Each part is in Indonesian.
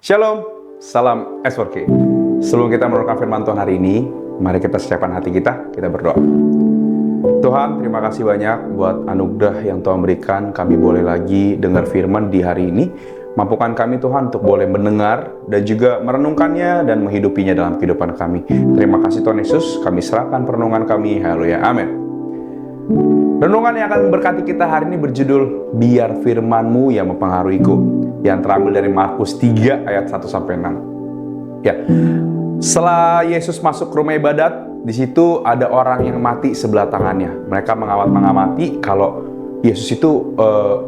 Shalom, salam S4K. Sebelum kita merenungkan firman Tuhan hari ini, mari kita siapkan hati kita berdoa. Tuhan, terima kasih banyak buat anugerah yang Tuhan berikan. Kami boleh lagi dengar firman di hari ini. Mampukan kami Tuhan untuk boleh mendengar dan juga merenungkannya dan menghidupinya dalam kehidupan kami. Terima kasih Tuhan Yesus, kami serahkan perenungan kami. Haleluya, amin. Renungan yang akan memberkati kita hari ini berjudul Biar Firman-Mu yang mempengaruhiku, yang terambil dari Markus 3 ayat 1-6. Ya. Setelah Yesus masuk ke rumah ibadat, di situ ada orang yang mati sebelah tangannya. Mereka mengamati kalau Yesus itu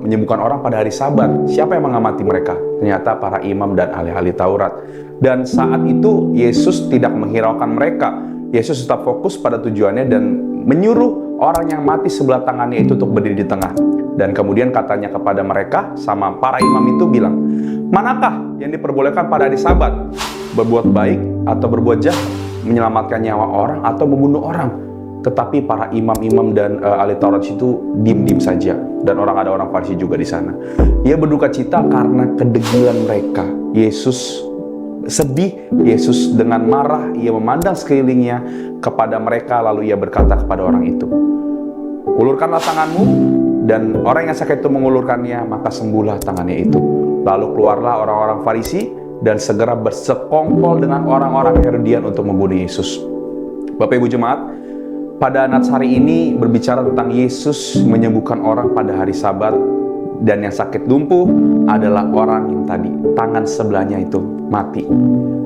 menyembuhkan orang pada hari Sabat. Siapa yang mengamati mereka? Ternyata para imam dan ahli-ahli Taurat. Dan saat itu Yesus tidak menghiraukan mereka. Yesus tetap fokus pada tujuannya dan menyuruh orang yang mati sebelah tangannya itu untuk berdiri di tengah. Dan kemudian katanya kepada mereka, sama para imam itu bilang, manakah yang diperbolehkan pada hari Sabat? Berbuat baik atau berbuat jahat? Menyelamatkan nyawa orang atau membunuh orang? Tetapi para imam-imam dan ahli Taurat itu diam-diam saja. Dan ada orang Farisi juga di sana. Ia berduka cita karena kedegilan mereka. Yesus sedih, Yesus dengan marah, ia memandang sekelilingnya kepada mereka, lalu ia berkata kepada orang itu, ulurkanlah tanganmu, dan orang yang sakit itu mengulurkannya, maka sembuhlah tangannya itu. Lalu keluarlah orang-orang Farisi dan segera bersekongkol dengan orang-orang Herodian untuk membunuh Yesus. Bapak Ibu Jemaat, pada Nats hari ini berbicara tentang Yesus menyembuhkan orang pada hari Sabat. Dan yang sakit lumpuh adalah orang yang tadi tangan sebelahnya itu mati.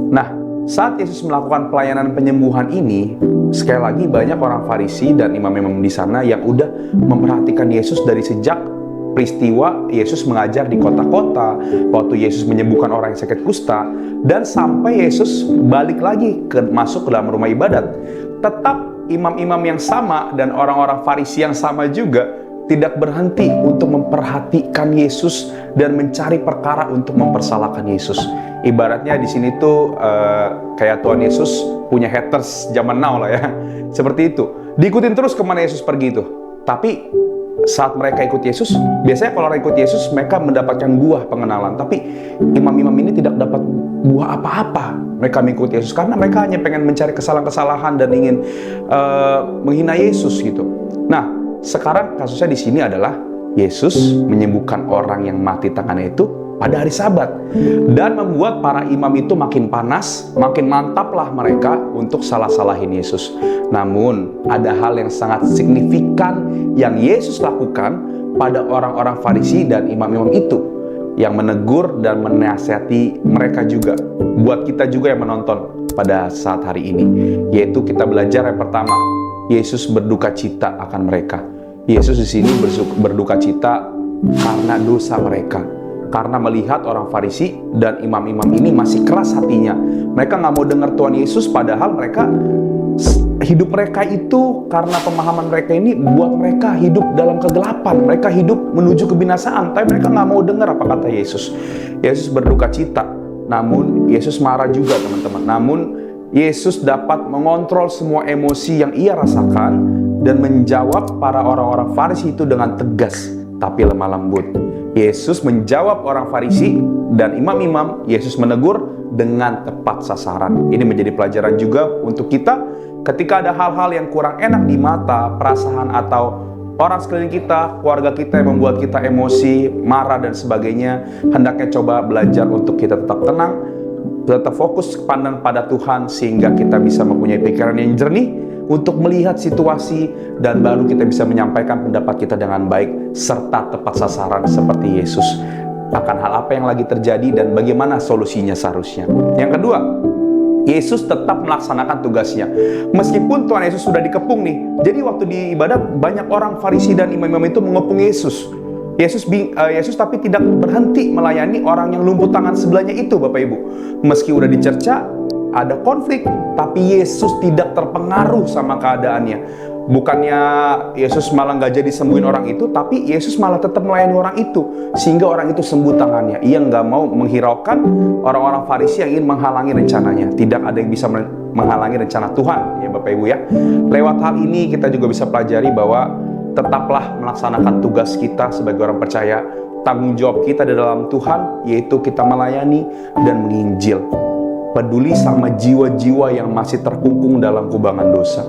Nah, saat Yesus melakukan pelayanan penyembuhan ini, sekali lagi banyak orang Farisi dan imam-imam di sana yang udah memperhatikan Yesus dari sejak peristiwa Yesus mengajar di kota-kota, waktu Yesus menyembuhkan orang yang sakit kusta, dan sampai Yesus balik lagi masuk ke dalam rumah ibadat. Tetap imam-imam yang sama dan orang-orang Farisi yang sama juga tidak berhenti untuk memperhatikan Yesus dan mencari perkara untuk mempersalahkan Yesus. Ibaratnya di sini tuh kayak Tuhan Yesus punya haters zaman now lah ya. Seperti itu. Diikutin terus kemana Yesus pergi itu. Tapi saat mereka ikut Yesus, biasanya kalau orang ikut Yesus mereka mendapatkan buah pengenalan. Tapi imam-imam ini tidak dapat buah apa-apa. Mereka mengikuti Yesus karena mereka hanya pengen mencari kesalahan-kesalahan dan ingin menghina Yesus gitu. Nah, sekarang kasusnya di sini adalah Yesus menyembuhkan orang yang mati tangannya itu pada hari Sabat dan membuat para imam itu makin panas, makin mantaplah mereka untuk salah-salahin Yesus. Namun ada hal yang sangat signifikan yang Yesus lakukan pada orang-orang Farisi dan imam-imam itu, yang menegur dan menasihati mereka juga. Buat kita juga yang menonton pada saat hari ini, yaitu kita belajar yang pertama, Yesus berduka cita akan mereka. Yesus di sini berduka cita karena dosa mereka. Karena melihat orang Farisi dan imam-imam ini masih keras hatinya. Mereka nggak mau dengar Tuhan Yesus, padahal hidup mereka itu, karena pemahaman mereka ini buat mereka hidup dalam kegelapan. Mereka hidup menuju kebinasaan, tapi mereka nggak mau dengar apa kata Yesus. Yesus berduka cita, namun Yesus marah juga teman-teman. Namun Yesus dapat mengontrol semua emosi yang ia rasakan dan menjawab para orang-orang Farisi itu dengan tegas tapi lemah lembut. Yesus menjawab orang Farisi dan imam-imam, Yesus menegur dengan tepat sasaran. Ini menjadi pelajaran juga untuk kita ketika ada hal-hal yang kurang enak di mata, perasaan atau orang sekeliling kita, keluarga kita yang membuat kita emosi, marah dan sebagainya. Hendaknya coba belajar untuk kita tetap tenang, tetap fokus pandang pada Tuhan, sehingga kita bisa mempunyai pikiran yang jernih untuk melihat situasi dan baru kita bisa menyampaikan pendapat kita dengan baik serta tepat sasaran seperti Yesus akan hal apa yang lagi terjadi dan bagaimana solusinya seharusnya. Yang kedua, Yesus tetap melaksanakan tugasnya meskipun Tuhan Yesus sudah dikepung nih. Jadi waktu di ibadah banyak orang Farisi dan imam-imam itu mengepung Yesus. Yesus tapi tidak berhenti melayani orang yang lumpuh tangan sebelahnya itu, Bapak Ibu. Meski udah dicerca, ada konflik, tapi Yesus tidak terpengaruh sama keadaannya. Bukannya Yesus malah nggak jadi sembuhin orang itu, tapi Yesus malah tetap melayani orang itu sehingga orang itu sembuh tangannya. Ia nggak mau menghiraukan orang-orang Farisi yang ingin menghalangi rencananya. Tidak ada yang bisa menghalangi rencana Tuhan, ya Bapak Ibu ya. Lewat hal ini kita juga bisa pelajari bahwa tetaplah melaksanakan tugas kita sebagai orang percaya tanggung jawab kita di dalam Tuhan, yaitu kita melayani dan menginjil. Peduli sama jiwa-jiwa yang masih terkungkung dalam kubangan dosa.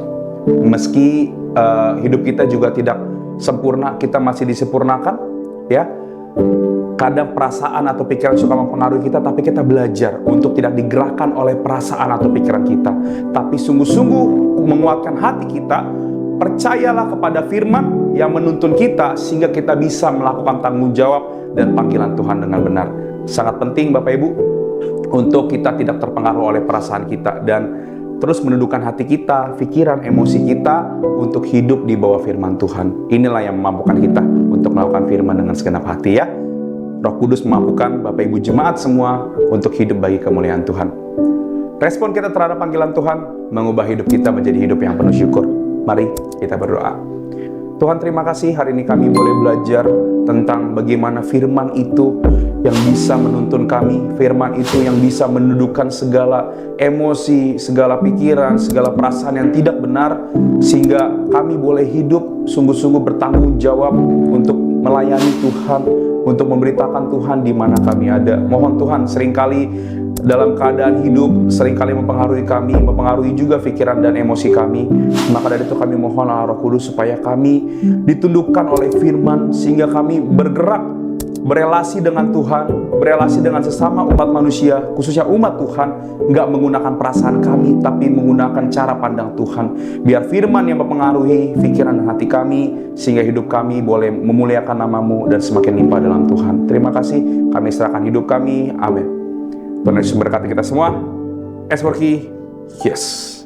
Meski hidup kita juga tidak sempurna, kita masih disempurnakan, ya. Kadang perasaan atau pikiran suka mempengaruhi kita, tapi kita belajar untuk tidak digerakkan oleh perasaan atau pikiran kita, tapi sungguh-sungguh menguatkan hati kita. Percayalah kepada firman yang menuntun kita sehingga kita bisa melakukan tanggung jawab dan panggilan Tuhan dengan benar. Sangat penting Bapak Ibu untuk kita tidak terpengaruh oleh perasaan kita dan terus menundukkan hati kita, pikiran, emosi kita untuk hidup di bawah firman Tuhan. Inilah yang memampukan kita untuk melakukan firman dengan segenap hati, ya. Roh Kudus memampukan Bapak Ibu jemaat semua untuk hidup bagi kemuliaan Tuhan. Respon kita terhadap panggilan Tuhan mengubah hidup kita menjadi hidup yang penuh syukur. Mari kita berdoa. Tuhan, terima kasih hari ini kami boleh belajar tentang bagaimana firman itu yang bisa menuntun kami, firman itu yang bisa menundukkan segala emosi, segala pikiran, segala perasaan yang tidak benar, sehingga kami boleh hidup sungguh-sungguh bertanggung jawab untuk melayani Tuhan, untuk memberitakan Tuhan di mana kami ada. Mohon Tuhan, seringkali dalam keadaan hidup seringkali mempengaruhi kami, mempengaruhi juga pikiran dan emosi kami. Maka dari itu kami mohon Roh Kudus supaya kami ditundukkan oleh firman, sehingga kami bergerak, berelasi dengan Tuhan, berelasi dengan sesama umat manusia, khususnya umat Tuhan, nggak menggunakan perasaan kami, tapi menggunakan cara pandang Tuhan. Biar firman yang mempengaruhi pikiran dan hati kami, sehingga hidup kami boleh memuliakan nama-Mu dan semakin limpah dalam Tuhan. Terima kasih, kami serahkan hidup kami. Amin. Tuhan Yesus memberkati kita semua. As for He, yes.